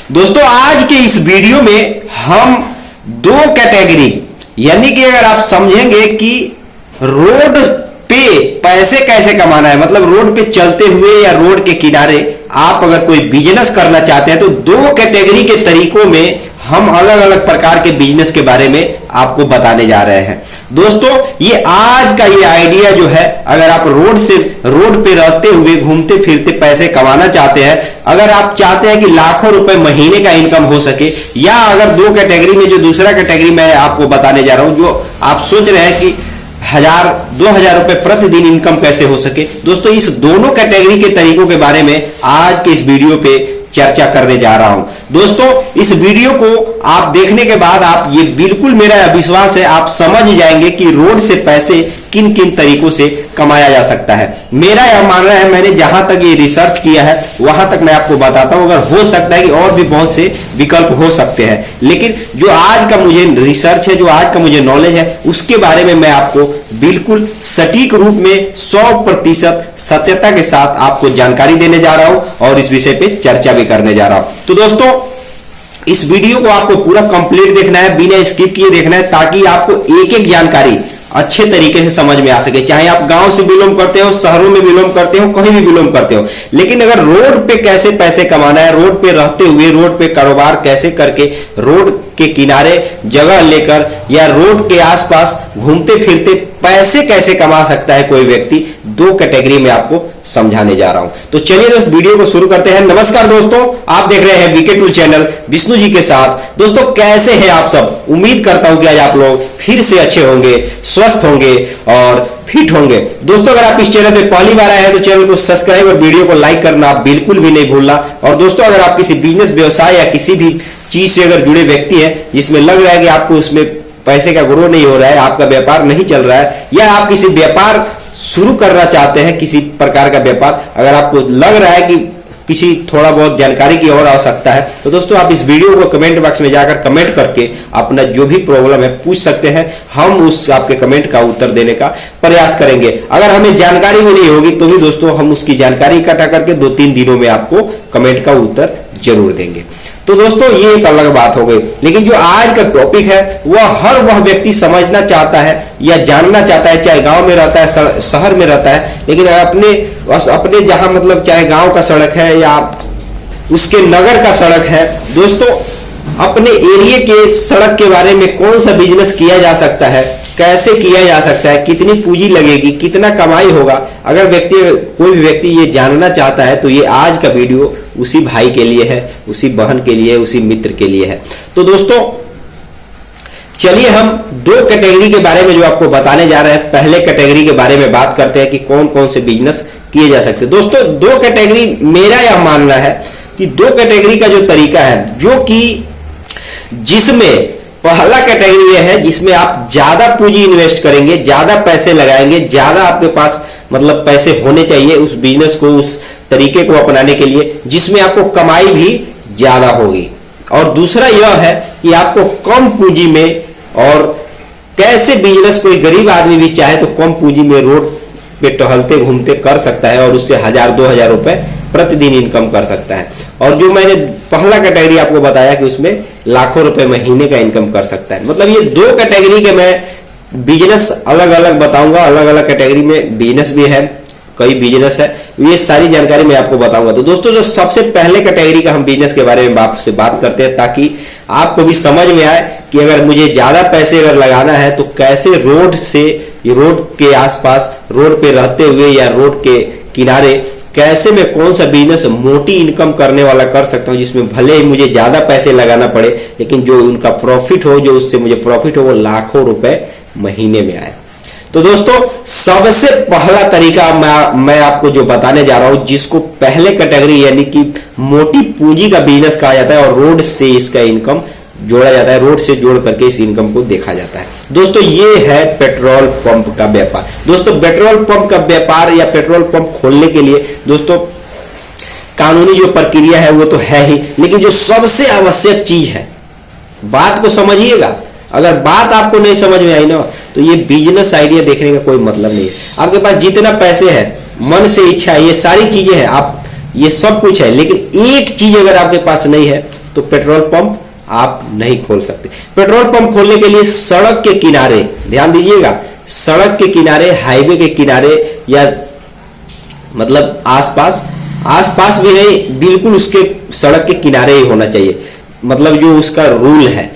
दोस्तों आज के इस वीडियो में हम दो कैटेगरी यानी कि अगर आप समझेंगे कि रोड पे पैसे कैसे कमाना है, मतलब रोड पे चलते हुए या रोड के किनारे आप अगर कोई बिजनेस करना चाहते हैं तो दो कैटेगरी के तरीकों में हम अलग अलग प्रकार के बिजनेस के बारे में आपको बताने जा रहे हैं। दोस्तों ये आज का ये आइडिया जो है, अगर आप रोड पे रहते हुए घूमते फिरते पैसे कमाना चाहते हैं, अगर आप चाहते हैं कि लाखों रुपए महीने का इनकम हो सके, या अगर दो कैटेगरी में जो दूसरा कैटेगरी मैं आपको बताने जा रहा हूं, जो आप सोच रहे हैं कि 1000-2000 रुपए प्रतिदिन इनकम कैसे हो सके, दोस्तों इस दोनों कैटेगरी के तरीकों के बारे में आज के इस वीडियो पे चर्चा करने जा रहा हूं। दोस्तों इस वीडियो को आप देखने के बाद आप ये बिल्कुल मेरा विश्वास है आप समझ जाएंगे कि रोड से पैसे किन किन तरीकों से कमाया जा सकता है। मेरा यह मानना है, मैंने जहां तक ये रिसर्च किया है वहां तक मैं आपको बताता हूं। अगर हो सकता है कि और भी बहुत से विकल्प हो सकते हैं, लेकिन जो आज का मुझे रिसर्च है, जो आज का मुझे नॉलेज है, उसके बारे में मैं आपको बिल्कुल सटीक रूप में 100% सत्यता के साथ आपको जानकारी देने जा रहा हूं और इस विषय पे चर्चा भी करने जा रहा हूं। तो दोस्तों इस वीडियो को आपको पूरा कंप्लीट देखना है, बिना स्किप किए देखना है, ताकि आपको एक एक जानकारी अच्छे तरीके से समझ में आ सके। चाहे आप गांव से बिलोंग करते हो, शहरों में बिलोंग करते हो, कहीं भी बिलोंग करते हो, लेकिन अगर रोड पे कैसे पैसे कमाना है, रोड पे रहते हुए रोड पे कारोबार कैसे करके रोड के किनारे जगह लेकर या रोड के आसपास घूमते फिरते पैसे कैसे कमा सकता है कोई व्यक्ति, दो कैटेगरी में आपको समझाने जा रहा हूं। तो चलिए दोस्त वीडियो को शुरू करते हैं। नमस्कार दोस्तों, आप देख रहे हैं VK tool channel Vishnu ji के साथ। दोस्तों कैसे हैं आप सब? उम्मीद करता हूं कि आज आप लोग फिर से अच्छे होंगे, स्वस्थ होंगे और फिट होंगे। दोस्तों अगर आप इस चैनल पे पहली बार आए हैं तो चैनल को सब्सक्राइब और वीडियो को लाइक करना बिल्कुल भी नहीं भूलना। और दोस्तों अगर आप किसी बिजनेस, व्यवसाय या किसी भी चीज से अगर जुड़े व्यक्ति हैं जिसमें लग रहा है कि आपको उसमें पैसे का ग्रो नहीं हो रहा है, आपका व्यापार नहीं चल रहा है, या आप किसी व्यापार शुरू करना चाहते हैं, किसी प्रकार का व्यापार, अगर आपको लग रहा है कि किसी थोड़ा बहुत जानकारी की और आवश्यकता है, तो दोस्तों आप इस वीडियो को कमेंट बॉक्स में जाकर कमेंट करके अपना जो भी प्रॉब्लम है पूछ सकते हैं। हम उस आपके कमेंट का उत्तर देने का प्रयास करेंगे। अगर हमें जानकारी भी नहीं होगी तो भी दोस्तों हम उसकी जानकारी इकट्ठा करके 2-3 दिनों में आपको कमेंट का उत्तर जरूर देंगे। तो दोस्तों ये एक अलग बात हो गई, लेकिन जो आज का टॉपिक है वह व्यक्ति समझना चाहता है या जानना चाहता है, चाहे गांव में रहता है, शहर में रहता है, लेकिन अपने जहां मतलब चाहे गांव का सड़क है या उसके नगर का सड़क है, दोस्तों अपने एरिया के सड़क के बारे में कौन सा बिजनेस किया जा सकता है, कैसे किया जा सकता है, कितनी पूंजी लगेगी, कितना कमाई होगा, अगर कोई भी व्यक्ति ये जानना चाहता है तो ये आज का वीडियो उसी भाई के लिए है, उसी बहन के लिए, उसी मित्र के लिए है। तो दोस्तों चलिए हम दो कैटेगरी के बारे में जो आपको बताने जा रहे हैं, पहले कैटेगरी के बारे में बात करते हैं कि कौन कौन से बिजनेस किए जा सकते हैं। दोस्तों दो कैटेगरी, मेरा यह मानना है कि दो कैटेगरी का जो तरीका है, जो कि जिसमें पहला कैटेगरी यह है जिसमें आप ज्यादा पूंजी इन्वेस्ट करेंगे, ज्यादा पैसे लगाएंगे, ज्यादा आपके पास मतलब पैसे होने चाहिए उस बिजनेस को, उस तरीके को अपनाने के लिए, जिसमें आपको कमाई भी ज्यादा होगी। और दूसरा यह है कि आपको कम पूंजी में, और कैसे बिजनेस कोई गरीब आदमी भी चाहे तो कम पूंजी में रोड पे टहलते घूमते कर सकता है और उससे 1000-2000 रुपए प्रतिदिन इनकम कर सकता है। और जो मैंने पहला कैटेगरी आपको बताया कि उसमें लाखों रुपए महीने का इनकम कर सकता है। मतलब ये दो कैटेगरी के मैं बिजनेस अलग अलग बताऊंगा, अलग अलग कैटेगरी में बिजनेस भी है, कई बिजनेस है, ये सारी जानकारी मैं आपको बताऊंगा। तो दोस्तों जो सबसे पहले कैटेगरी का हम बिजनेस के बारे में आपसे बात करते हैं, ताकि आपको भी समझ में आए कि अगर मुझे ज्यादा पैसे अगर लगाना है तो कैसे रोड के आसपास, रोड पे रहते हुए या रोड के किनारे कैसे मैं कौन सा बिजनेस मोटी इनकम करने वाला कर सकता हूं, जिसमें भले ही मुझे ज्यादा पैसे लगाना पड़े लेकिन जो उनका प्रॉफिट हो, जो उससे मुझे प्रॉफिट हो वो लाखों रुपए महीने में आए। तो दोस्तों सबसे पहला तरीका मैं आपको जो बताने जा रहा हूं, जिसको पहले कैटेगरी यानी कि मोटी पूंजी का बिजनेस कहा जाता है और रोड से इसका इनकम जोड़ा जाता है, रोड से जोड़ करके इस इनकम को देखा जाता है। दोस्तों ये है पेट्रोल पंप का व्यापार। दोस्तों पेट्रोल पंप का व्यापार या पेट्रोल पंप खोलने के लिए दोस्तों कानूनी जो प्रक्रिया है वो तो है ही, लेकिन जो सबसे आवश्यक चीज है, बात को समझिएगा, अगर बात आपको नहीं समझ में आई ना तो ये बिजनेस आइडिया देखने का कोई मतलब नहीं है। आपके पास जितना पैसे है, मन से इच्छा है, ये सारी चीजें हैं, आप ये सब कुछ है, लेकिन एक चीज अगर आपके पास नहीं है तो पेट्रोल पंप आप नहीं खोल सकते। पेट्रोल पंप खोलने के लिए सड़क के किनारे, ध्यान दीजिएगा, सड़क के किनारे, हाईवे के किनारे, या मतलब आसपास भी नहीं, बिल्कुल उसके सड़क के किनारे ही होना चाहिए। मतलब जो उसका रूल है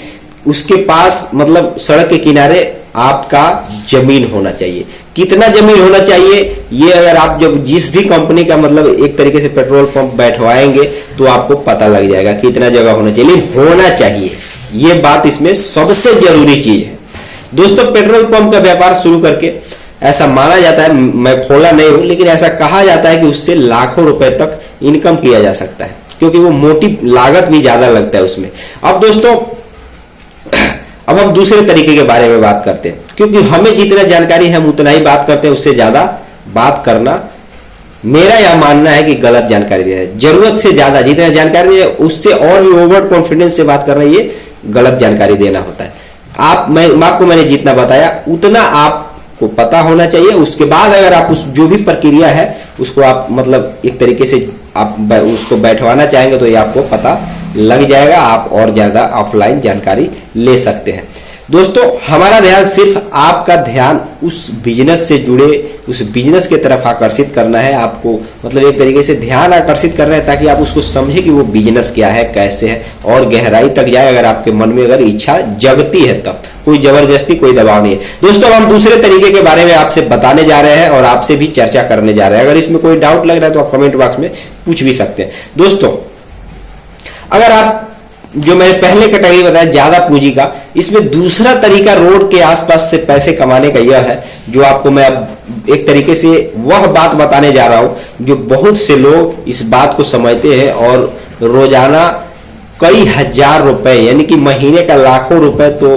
उसके पास, मतलब सड़क के किनारे आपका जमीन होना चाहिए। कितना जमीन होना चाहिए ये अगर आप जब जिस भी कंपनी का मतलब एक तरीके से पेट्रोल पंप बैठवाएंगे तो आपको पता लग जाएगा कितना जगह होना चाहिए, लेकिन होना चाहिए, ये बात इसमें सबसे जरूरी चीज है। दोस्तों पेट्रोल पंप का व्यापार शुरू करके ऐसा माना जाता है, मैं खोला नहीं हूं, लेकिन ऐसा कहा जाता है कि उससे लाखों रुपए तक इनकम किया जा सकता है, क्योंकि वो मोटी लागत भी ज्यादा लगता है उसमें। अब दोस्तों अब हम दूसरे तरीके के बारे में बात करते हैं, क्योंकि हमें जितना जानकारी है हम उतना ही बात करते हैं, उससे ज्यादा बात करना मेरा यह मानना है कि गलत जानकारी देना है। जरूरत से ज्यादा जितना जानकारी है उससे और भी ओवर कॉन्फिडेंस से बात करना, ये गलत जानकारी देना होता है। आपको मैंने जितना बताया उतना आपको पता होना चाहिए। उसके बाद अगर आप उस जो भी प्रक्रिया है उसको आप मतलब एक तरीके से आप उसको बैठवाना चाहेंगे तो ये आपको पता लग जाएगा, आप और ज्यादा ऑफलाइन जानकारी ले सकते हैं। दोस्तों हमारा ध्यान सिर्फ आपका ध्यान उस बिजनेस से जुड़े, उस बिजनेस की तरफ आकर्षित करना है। आपको मतलब एक तरीके से ध्यान आकर्षित करना है ताकि आप उसको समझे कि वो बिजनेस क्या है, कैसे है, और गहराई तक जाए। अगर आपके मन में अगर इच्छा जगती है तब, कोई जबरदस्ती कोई दबाव नहीं है। दोस्तों हम दूसरे तरीके के बारे में आपसे बताने जा रहे हैं और आपसे भी चर्चा करने जा रहे हैं। अगर इसमें कोई डाउट लग रहा है तो आप कमेंट बॉक्स में पूछ भी सकते हैं। दोस्तों अगर आप जो मैंने पहले कैटेगरी बताया ज्यादा पूंजी का, इसमें दूसरा तरीका रोड के आसपास से पैसे कमाने का यह है, जो आपको मैं अब एक तरीके से वह बात बताने जा रहा हूं जो बहुत से लोग इस बात को समझते हैं और रोजाना कई हजार रुपए यानी कि महीने का लाखों रुपए तो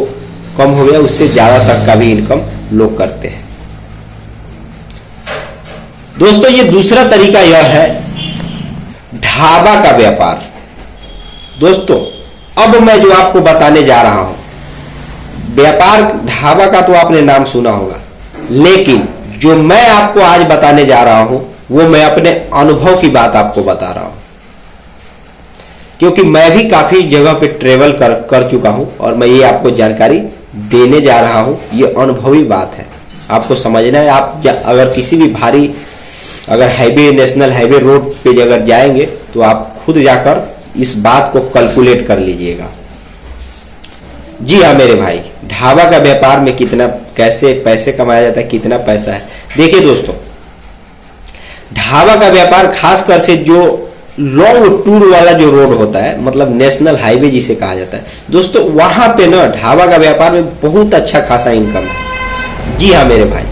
कम हो गया, उससे ज्यादा तक का भी इनकम लोग करते हैं। दोस्तों ये दूसरा तरीका यह है ढाबा का व्यापार। दोस्तों अब मैं जो आपको बताने जा रहा हूं, व्यापार ढाबा का तो आपने नाम सुना होगा, लेकिन जो मैं आपको आज बताने जा रहा हूं वो मैं अपने अनुभव की बात आपको बता रहा हूं, क्योंकि मैं भी काफी जगह पे ट्रेवल कर चुका हूं और मैं ये आपको जानकारी देने जा रहा हूं। ये अनुभवी बात है, आपको समझना है। आप अगर किसी भी भारी अगर हाईवे, नेशनल हाईवे रोड पे अगर जाएंगे तो आप खुद जाकर इस बात को कैलकुलेट कर लीजिएगा। जी हाँ मेरे भाई, ढाबा का व्यापार में कितना कैसे पैसे कमाया जाता है, कितना पैसा है। देखिए दोस्तों ढाबा का व्यापार खासकर से जो लॉन्ग टूर वाला जो रोड होता है, मतलब नेशनल हाईवे जिसे कहा जाता है, दोस्तों वहां पे ना ढाबा का व्यापार में बहुत अच्छा खासा इनकम है। जी हाँ मेरे भाई,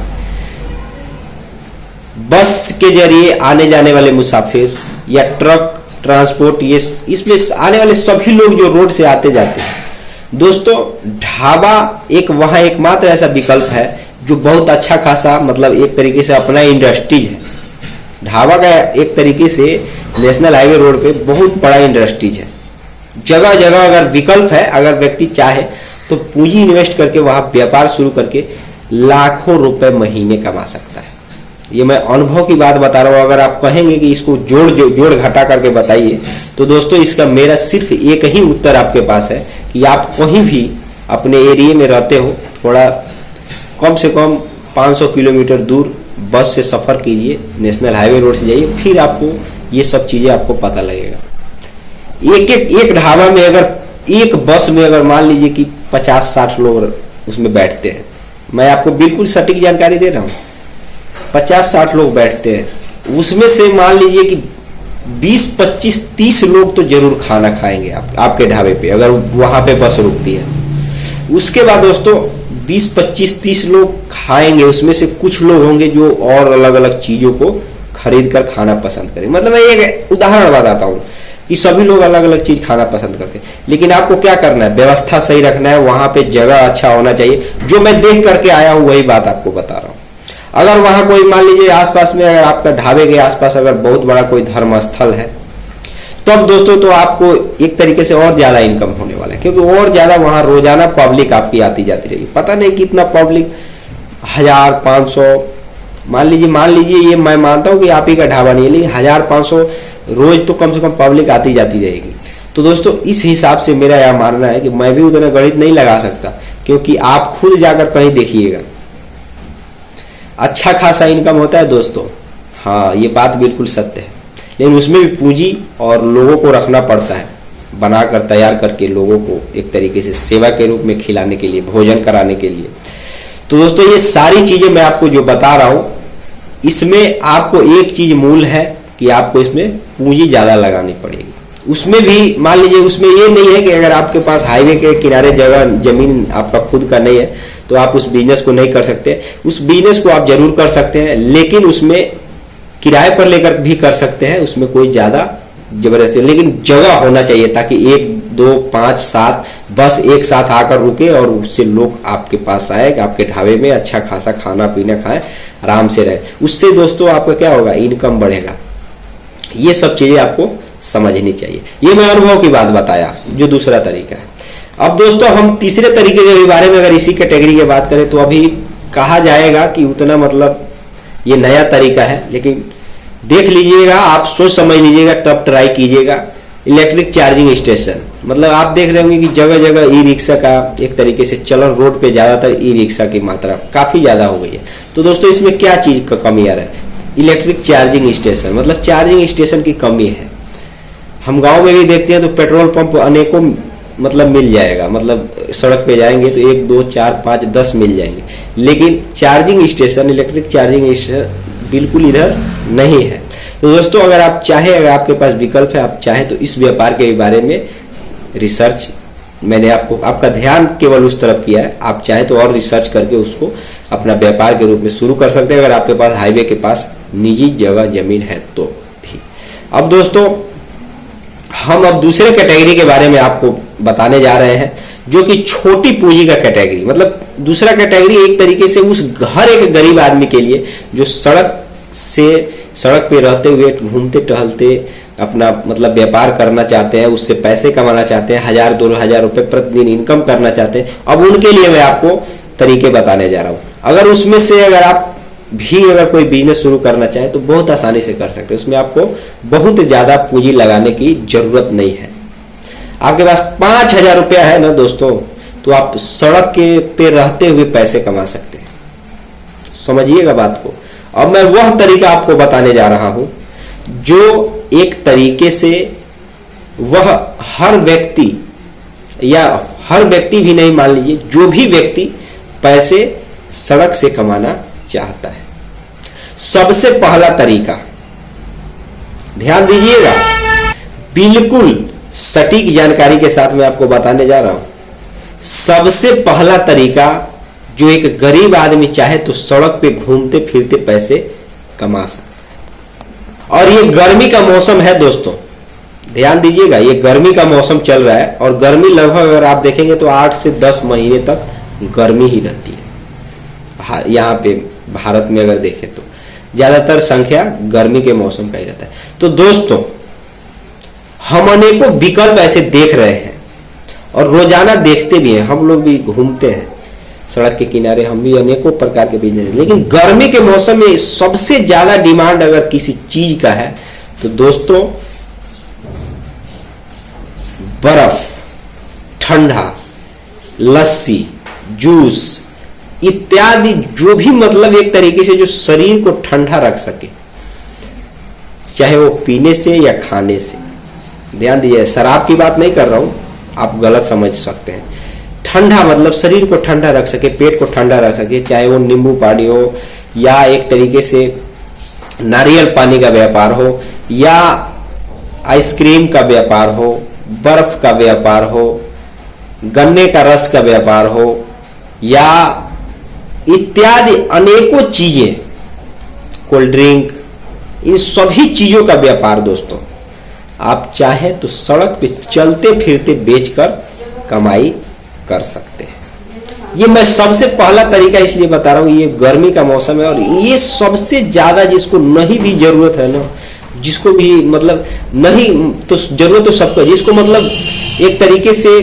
बस के जरिए आने जाने वाले मुसाफिर या ट्रक ट्रांसपोर्ट, ये इसमें आने वाले सभी लोग जो रोड से आते जाते हैं, दोस्तों ढाबा एक वहां एकमात्र ऐसा विकल्प है जो बहुत अच्छा खासा मतलब एक तरीके से अपना इंडस्ट्रीज है। ढाबा का एक तरीके से नेशनल हाईवे रोड पे बहुत बड़ा इंडस्ट्रीज है। जगह जगह अगर विकल्प है, अगर व्यक्ति चाहे तो पूंजी इन्वेस्ट करके वहां व्यापार शुरू करके लाखों रुपए महीने कमा सकता है। ये मैं अनुभव की बात बता रहा हूं। अगर आप कहेंगे कि इसको जोड़ घटा करके बताइए, तो दोस्तों इसका मेरा सिर्फ एक ही उत्तर आपके पास है कि आप कहीं भी अपने एरिया में रहते हो, थोड़ा कम से कम 500 किलोमीटर दूर बस से सफर कीजिए, नेशनल हाईवे रोड से जाइए, फिर आपको ये सब चीजें आपको पता लगेगा। एक ढाबा में अगर एक बस में अगर मान लीजिए कि 50-60 लोग उसमें बैठते हैं, मैं आपको बिल्कुल सटीक जानकारी दे रहा हूं, 50-60 लोग बैठते हैं, उसमें से मान लीजिए कि 20-25-30 लोग तो जरूर खाना खाएंगे आपके ढाबे पे, अगर वहां पे बस रुकती है। उसके बाद दोस्तों 20-25-30 लोग खाएंगे, उसमें से कुछ लोग होंगे जो और अलग अलग चीजों को खरीद कर खाना पसंद करेंगे। मतलब मैं एक उदाहरण बताता हूँ कि सभी लोग अलग अलग चीज खाना पसंद करते हैं, लेकिन आपको क्या करना है, व्यवस्था सही रखना है, वहां पे जगह अच्छा होना चाहिए। जो मैं देख करके आया हूं वही बात आपको बता रहा हूं। अगर वहां कोई मान लीजिए आसपास में, अगर आपका ढाबे के आसपास अगर बहुत बड़ा कोई धर्म स्थल है, तब दोस्तों तो आपको एक तरीके से और ज्यादा इनकम होने वाला है, क्योंकि और ज्यादा वहां रोजाना पब्लिक आपकी आती जाती रहेगी। पता नहीं कितना पब्लिक, 1000-500 मान लीजिए ये मैं मानता हूं कि आप ही का ढाबा नहीं है, लेकिन 1000-500 रोज तो कम से कम पब्लिक आती जाती रहेगी। तो दोस्तों इस हिसाब से मेरा यह मानना है कि मैं भी उतना गणित नहीं लगा सकता, क्योंकि आप खुद जाकर कहीं देखिएगा, अच्छा खासा इनकम होता है दोस्तों, हाँ ये बात बिल्कुल सत्य है, लेकिन उसमें भी पूंजी और लोगों को रखना पड़ता है, बनाकर तैयार करके लोगों को एक तरीके से सेवा के रूप में खिलाने के लिए, भोजन कराने के लिए। तो दोस्तों ये सारी चीजें मैं आपको जो बता रहा हूं, इसमें आपको एक चीज मूल है कि आपको इसमें पूंजी ज्यादा लगानी पड़ेगी। उसमें भी मान लीजिए, उसमें ये नहीं है कि अगर आपके पास हाईवे के किनारे जगह जमीन आपका खुद का नहीं है तो आप उस बिजनेस को नहीं कर सकते। उस बिजनेस को आप जरूर कर सकते हैं, लेकिन उसमें किराए पर लेकर भी कर सकते हैं, उसमें कोई ज्यादा जबरदस्ती, लेकिन जगह होना चाहिए ताकि 1, 2, 5, 7 बस एक साथ आकर रुके और उससे लोग आपके पास आए, आपके ढाबे में अच्छा खासा खाना पीना खाए, आराम से रहे। उससे दोस्तों आपका क्या होगा, इनकम बढ़ेगा। ये सब चीजें आपको समझनी चाहिए। ये मैं अनुभव की बात बताया, जो दूसरा तरीका है। अब दोस्तों हम तीसरे तरीके के बारे में अगर इसी कैटेगरी की बात करें तो अभी कहा जाएगा कि उतना मतलब ये नया तरीका है, लेकिन देख लीजिएगा, आप सोच समझ लीजिएगा तब ट्राई कीजिएगा। इलेक्ट्रिक चार्जिंग स्टेशन, मतलब आप देख रहे होंगे कि जगह जगह ई रिक्शा का एक तरीके से चलन, रोड पे ज्यादातर ई रिक्शा की मात्रा काफी ज्यादा हो गई है। तो दोस्तों इसमें क्या चीज का कमी आ रहा है, इलेक्ट्रिक चार्जिंग स्टेशन, मतलब चार्जिंग स्टेशन की कमी है। हम गांव में भी देखते हैं तो पेट्रोल पंप अनेकों मतलब मिल जाएगा, मतलब सड़क पे जाएंगे तो 1, 2, 4, 5, 10 मिल जाएंगे, लेकिन charging station, electric charging station बिल्कुल इधर नहीं है। तो दोस्तों अगर आप चाहें, अगर आपके पास विकल्प है, आप चाहें तो इस व्यापार के बारे में रिसर्च, मैंने आपका ध्यान केवल उस तरफ किया है, आप चाहें तो और रिसर्च करके उसको अपना व्यापार के रूप में शुरू कर सकते हैं, अगर आपके पास हाईवे के पास निजी जगह जमीन है तो भी। अब दोस्तों हम अब दूसरे कैटेगरी के बारे में आपको बताने जा रहे हैं, जो कि छोटी पूंजी का कैटेगरी, मतलब दूसरा कैटेगरी एक तरीके से उस हर एक गरीब आदमी के लिए जो सड़क पे रहते हुए घूमते टहलते अपना मतलब व्यापार करना चाहते हैं, उससे पैसे कमाना चाहते हैं, 1000, 2000 रुपए प्रतिदिन इनकम करना चाहते हैं। अब उनके लिए मैं आपको तरीके बताने जा रहा हूं। अगर उसमें से अगर आप भी अगर कोई बिजनेस शुरू करना चाहे तो बहुत आसानी से कर सकते हैं, उसमें आपको बहुत ज्यादा पूंजी लगाने की जरूरत नहीं है। आपके पास 5000 रुपया है ना दोस्तों, तो आप सड़क के पे रहते हुए पैसे कमा सकते हैं। समझिएगा बात को। अब मैं वह तरीका आपको बताने जा रहा हूं जो एक तरीके से वह हर व्यक्ति, या हर व्यक्ति भी नहीं, मान लीजिए जो भी व्यक्ति पैसे सड़क से कमाना चाहता है। सबसे पहला तरीका, ध्यान दीजिएगा, बिल्कुल सटीक जानकारी के साथ मैं आपको बताने जा रहा हूं। सबसे पहला तरीका जो एक गरीब आदमी चाहे तो सड़क पे घूमते फिरते पैसे कमा सकता है। और ये गर्मी का मौसम है दोस्तों, ध्यान दीजिएगा, ये गर्मी का मौसम चल रहा है और गर्मी लगभग अगर आप देखेंगे तो 8 से 10 महीने तक गर्मी ही रहती है। यहाँ पे भारत में अगर देखें तो ज्यादातर संख्या गर्मी के मौसम का ही रहता है। तो दोस्तों हम अनेकों विकल्प ऐसे देख रहे हैं और रोजाना देखते भी हैं, हम लोग भी घूमते हैं सड़क के किनारे, हम भी अनेकों प्रकार के बिजनेस। लेकिन गर्मी के मौसम में सबसे ज्यादा डिमांड अगर किसी चीज का है तो दोस्तों बर्फ, ठंडा, लस्सी, जूस इत्यादि, जो भी मतलब एक तरीके से जो शरीर को ठंडा रख सके, चाहे वो पीने से या खाने से। ध्यान दीजिए, शराब की बात नहीं कर रहा हूं, आप गलत समझ सकते हैं। ठंडा मतलब शरीर को ठंडा रख सके, पेट को ठंडा रख सके, चाहे वो नींबू पानी हो या एक तरीके से नारियल पानी का व्यापार हो या आइसक्रीम का व्यापार हो, बर्फ का व्यापार हो, गन्ने का रस का व्यापार हो या इत्यादि अनेकों चीजें, कोल्ड ड्रिंक, इन सभी चीजों का व्यापार दोस्तों आप चाहे तो सड़क पे चलते फिरते बेचकर कमाई कर सकते हैं। ये मैं सबसे पहला तरीका इसलिए बता रहा हूं, ये गर्मी का मौसम है और ये सबसे ज्यादा जिसको नहीं भी जरूरत है ना, जिसको भी मतलब नहीं तो जरूरत तो सबको, जिसको मतलब एक तरीके से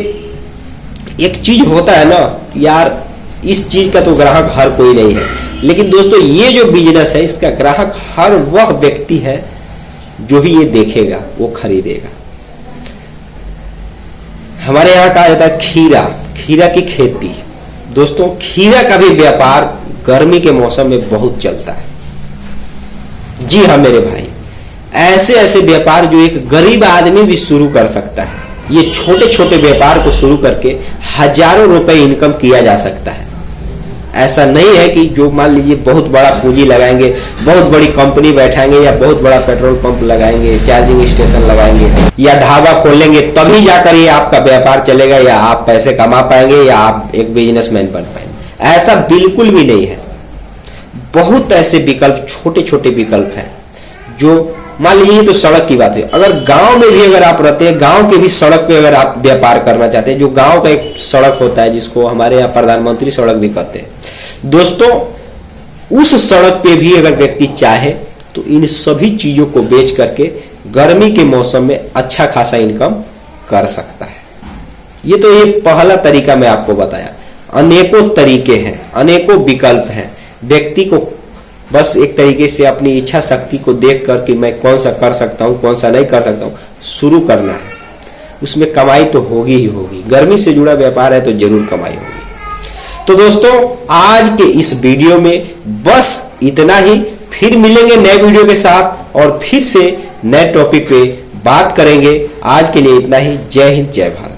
एक चीज होता है ना यार, इस चीज का तो ग्राहक हर कोई नहीं है, लेकिन दोस्तों ये जो बिजनेस है इसका ग्राहक हर वह व्यक्ति है जो भी ये देखेगा वो खरीदेगा। हमारे यहाँ कहा जाता है खीरा, खीरा की खेती। दोस्तों खीरा का भी व्यापार गर्मी के मौसम में बहुत चलता है। जी हाँ मेरे भाई, ऐसे ऐसे व्यापार जो एक गरीब आदमी भी शुरू कर सकता है। ये छोटे छोटे व्यापार को शुरू करके हजारों रुपए इनकम किया जा सकता है। ऐसा नहीं है कि जो मान लीजिए बहुत बड़ा पूंजी लगाएंगे, बहुत बड़ी कंपनी बैठाएंगे या बहुत बड़ा पेट्रोल पंप लगाएंगे, चार्जिंग स्टेशन लगाएंगे या ढाबा खोलेंगे तभी जाकर ये आपका व्यापार चलेगा या आप पैसे कमा पाएंगे या आप एक बिजनेसमैन बन पाएंगे। ऐसा बिल्कुल भी नहीं है। बहुत ऐसे विकल्प, छोटे छोटे विकल्प हैं जो मान लीजिए तो सड़क की बात है, अगर गांव में भी अगर आप रहते हैं, गांव के भी सड़क पे अगर आप व्यापार करना चाहते हैं, जो गांव का एक सड़क होता है जिसको हमारे यहाँ प्रधानमंत्री सड़क भी कहते हैं दोस्तों, उस सड़क पे भी अगर व्यक्ति चाहे तो इन सभी चीजों को बेच करके गर्मी के मौसम में अच्छा खासा इनकम कर सकता है। ये तो ये पहला तरीका मैं आपको बताया। अनेकों तरीके हैं, अनेकों विकल्प हैं। व्यक्ति को बस एक तरीके से अपनी इच्छा शक्ति को देख कर कि मैं कौन सा कर सकता हूं, कौन सा नहीं कर सकता हूं, शुरू करना है। उसमें कमाई तो होगी ही होगी। गर्मी से जुड़ा व्यापार है तो जरूर कमाई होगी। तो दोस्तों आज के इस वीडियो में बस इतना ही। फिर मिलेंगे नए वीडियो के साथ और फिर से नए टॉपिक पे बात करेंगे। आज के लिए इतना ही। जय हिंद, जय भारत।